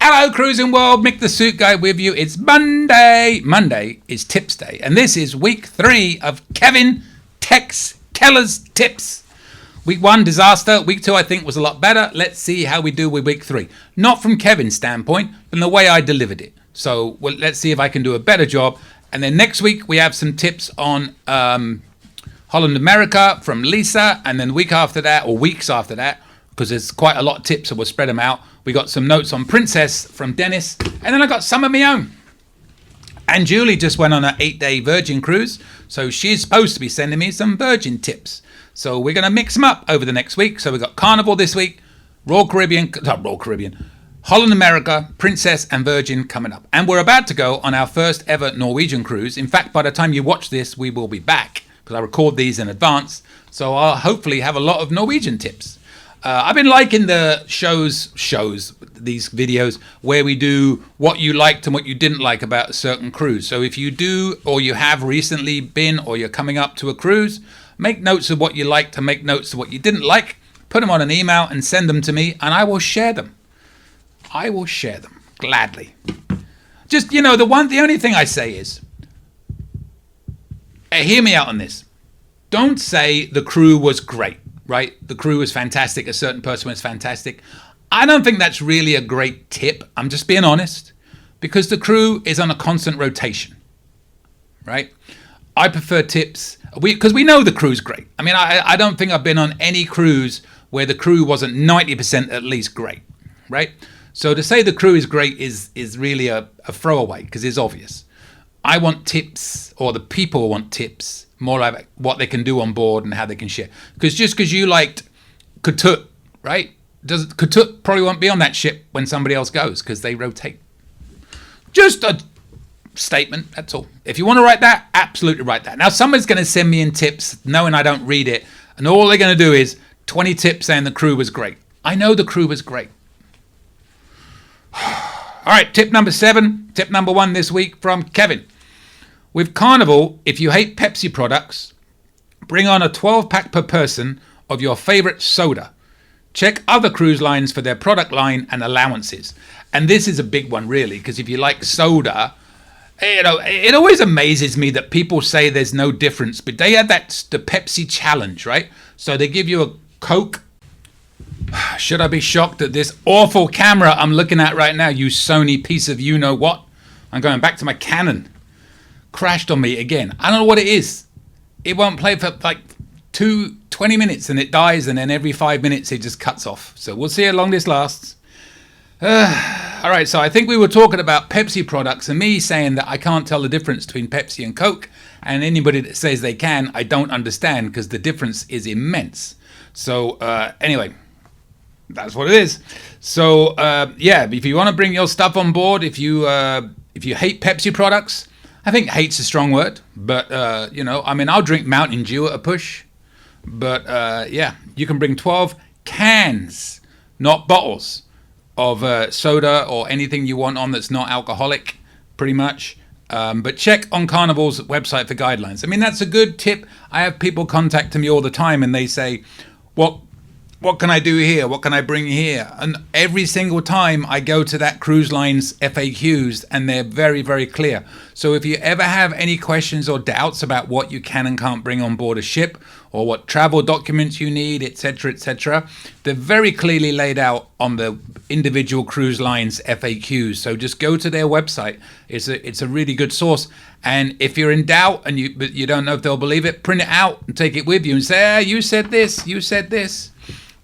Hello, Cruising World. Mick the Suit Guy with you. It's Monday. Monday is Tips Day. And this is week 3 of Kevin Tex Keller's Tips. Week 1, disaster. Week 2, I think, was a lot better. Let's see how we do with week 3. Not from Kevin's standpoint, but the way I delivered it. So let's see if I can do a better job. And then next week, we have some tips on Holland America from Lisa. And then the week after that, or weeks after that, because there's quite a lot of tips, so we'll spread them out. We got some notes on Princess from Dennis, and then I got some of my own. And Julie just went on an 8-day Virgin cruise, so she's supposed to be sending me some Virgin tips. So we're going to mix them up over the next week. So we got Carnival this week, Royal Caribbean, Holland America, Princess and Virgin coming up. And we're about to go on our first ever Norwegian cruise. In fact, by the time you watch this, we will be back, because I record these in advance. So I'll hopefully have a lot of Norwegian tips. I've been liking the these videos where we do what you liked and what you didn't like about a certain cruise. So if you do, or you have recently been, or you're coming up to a cruise, make notes of what you liked and make notes of what you didn't like, put them on an email and send them to me, and I will share them. I will share them gladly. Just, the only thing I say is, hear me out on this. Don't say the crew was great. Right? The crew was fantastic. A certain person was fantastic. I don't think that's really a great tip. I'm just being honest, because the crew is on a constant rotation. Right? I prefer tips because we know the crew's great. I mean, I don't think I've been on any cruise where the crew wasn't 90% at least great. Right? So to say the crew is great is really a throwaway, because it's obvious. I want tips, or the people want tips, more like what they can do on board and how they can share. Because just because you liked Katut, right? Katut probably won't be on that ship when somebody else goes, because they rotate. Just a statement, that's all. If you want to write that, absolutely write that. Now, somebody's going to send me in tips knowing I don't read it, and all they're going to do is 20 tips saying the crew was great. I know the crew was great. All right, tip number 7. Tip number 1 this week from Kevin. With Carnival, if you hate Pepsi products, bring on a 12-pack per person of your favorite soda. Check other cruise lines for their product line and allowances. And this is a big one, really, because if you like soda, it always amazes me that people say there's no difference, but they have the Pepsi challenge, right? So they give you a Coke. Should I be shocked at this awful camera I'm looking at right now, you Sony piece of you-know-what? I'm going back to my Canon. Crashed on me again. I don't know what it is. It won't play for like 20 minutes and it dies, and then every 5 minutes it just cuts off. So we'll see how long this lasts. All right, so I think we were talking about Pepsi products and me saying that I can't tell the difference between Pepsi and Coke, and anybody that says they can, I don't understand, because the difference is immense. So anyway, that's what it is. So if you want to bring your stuff on board, if you hate Pepsi products, I think hate's a strong word, but, I'll drink Mountain Dew at a push. But, you can bring 12 cans, not bottles, of soda or anything you want on that's not alcoholic, pretty much. But check on Carnival's website for guidelines. I mean, that's a good tip. I have people contacting me all the time, and they say, what can I do here? What can I bring here? And every single time I go to that cruise line's FAQs, and they're very, very clear. So if you ever have any questions or doubts about what you can and can't bring on board a ship, or what travel documents you need, etc., they're very clearly laid out on the individual cruise line's FAQs. So just go to their website. It's a really good source. And if you're in doubt and you don't know if they'll believe it, print it out and take it with you and say, you said this, you said this.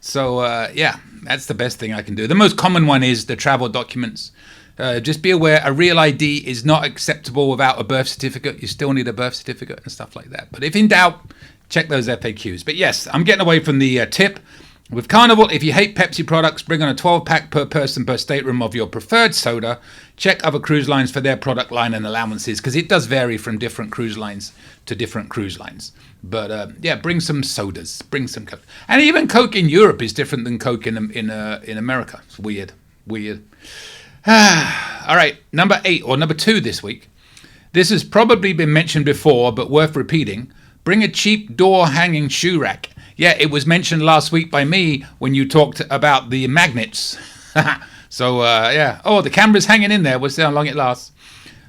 So, that's the best thing I can do. The most common one is the travel documents. Just be aware, a real ID is not acceptable without a birth certificate. You still need a birth certificate and stuff like that. But if in doubt, check those FAQs. But yes, I'm getting away from the tip. With Carnival, if you hate Pepsi products, bring on a 12-pack per person per stateroom of your preferred soda. Check other cruise lines for their product line and allowances, because it does vary from different cruise lines to different cruise lines. But bring some sodas, bring some Coke. And even Coke in Europe is different than Coke in America. It's weird. All right, number 8 or number 2 this week. This has probably been mentioned before, but worth repeating. Bring a cheap door hanging shoe rack. Yeah, it was mentioned last week by me when you talked about the magnets. So, yeah. Oh, the camera's hanging in there. We'll see how long it lasts.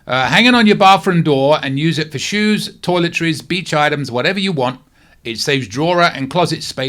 Hanging on your bathroom door and use it for shoes, toiletries, beach items, whatever you want. It saves drawer and closet space